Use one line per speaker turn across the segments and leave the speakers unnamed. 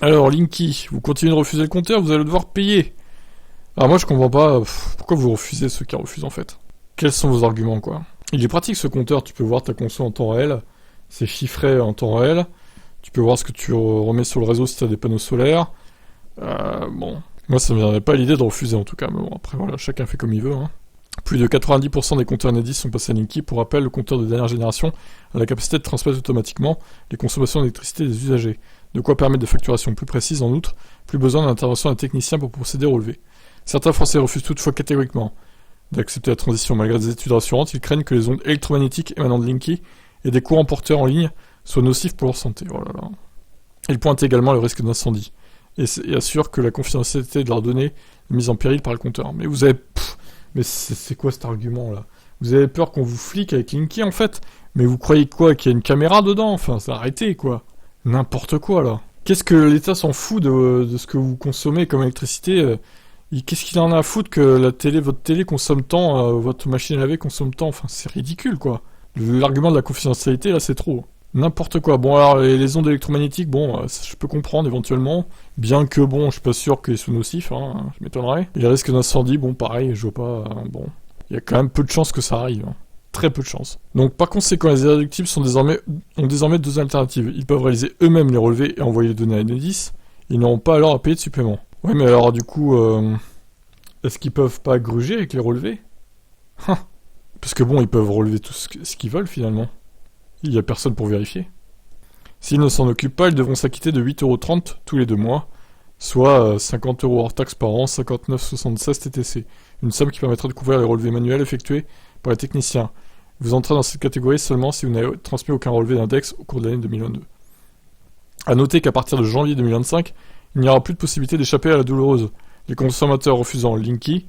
Alors, Linky, vous continuez de refuser le compteur, vous allez devoir payer. Alors moi je comprends pas, pourquoi vous refusez ceux qui refusent en fait. Quels sont vos arguments quoi? Il est pratique ce compteur, tu peux voir ta conso en temps réel, c'est chiffré en temps réel, tu peux voir ce que tu remets sur le réseau si tu as des panneaux solaires. Bon, moi ça me viendrait pas à l'idée de refuser en tout cas, mais bon après voilà, chacun fait comme il veut. Hein. Plus de 90% des compteurs Enedis sont passés à Linky. Pour rappel, le compteur de dernière génération a la capacité de transmettre automatiquement les consommations d'électricité des usagers, de quoi permettre des facturations plus précises en outre, plus besoin d'intervention d'un technicien pour procéder au relevé. Certains Français refusent toutefois catégoriquement d'accepter la transition malgré des études rassurantes. Ils craignent que les ondes électromagnétiques émanant de Linky et des courants porteurs en ligne soient nocifs pour leur santé. Oh là là. Ils pointent également le risque d'incendie et assurent que la confidentialité de leurs données est mise en péril par le compteur. Mais vous avez... mais c'est quoi cet argument là? Vous avez peur qu'on vous flique avec Linky en fait? Mais vous croyez quoi? Qu'il y a une caméra dedans? Enfin, ça arrêtez quoi. N'importe quoi là. Qu'est-ce que l'État s'en fout de ce que vous consommez comme électricité? Qu'est-ce qu'il en a à foutre que votre télé consomme tant, votre machine à laver consomme tant? Enfin, c'est ridicule, quoi. L'argument de la confidentialité, là, c'est trop. N'importe quoi. Bon, alors, les ondes électromagnétiques, bon, je peux comprendre, éventuellement. Bien que, bon, je suis pas sûr qu'ils soient nocifs, hein, je m'étonnerais. Et les risques d'incendie, bon, pareil, je vois pas, bon. Il y a quand même peu de chances que ça arrive, hein. Très peu de chances. Donc, par conséquent, les irréductibles ont désormais deux alternatives. Ils peuvent réaliser eux-mêmes les relevés et envoyer les données à Enedis. Ils n'auront pas alors à payer de supplément. Ouais, mais alors du coup, est-ce qu'ils peuvent pas gruger avec les relevés? Parce que bon, ils peuvent relever tout ce qu'ils veulent finalement. Il y a personne pour vérifier. S'ils ne s'en occupent pas, ils devront s'acquitter de 8,30€ tous les 2 mois, soit 50€ hors taxes par an, 59,76 TTC. Une somme qui permettra de couvrir les relevés manuels effectués par les techniciens. Vous entrez dans cette catégorie seulement si vous n'avez transmis aucun relevé d'index au cours de l'année 2022. A noter qu'à partir de janvier 2025, il n'y aura plus de possibilité d'échapper à la douloureuse. Les consommateurs refusant Linky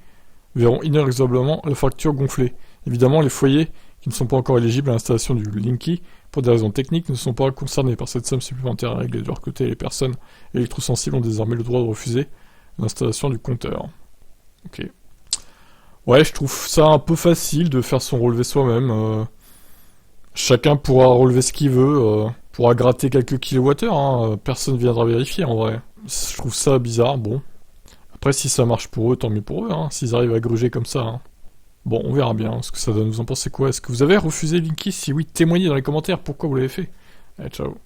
verront inexorablement la facture gonfler. Évidemment, les foyers qui ne sont pas encore éligibles à l'installation du Linky, pour des raisons techniques, ne sont pas concernés par cette somme supplémentaire à régler. De leur côté, les personnes électrosensibles ont désormais le droit de refuser l'installation du compteur. Ok. Ouais, je trouve ça un peu facile de faire son relevé soi-même. Chacun pourra relever ce qu'il veut, pourra gratter quelques kilowattheures, hein. Personne ne viendra vérifier en vrai. Je trouve ça bizarre, bon. Après, si ça marche pour eux, tant mieux pour eux, hein, s'ils arrivent à gruger comme ça. Hein. Bon, on verra bien ce que ça donne. Vous en pensez quoi? Est-ce que vous avez refusé Linky? Si oui, témoignez dans les commentaires pourquoi vous l'avez fait. Allez, ciao.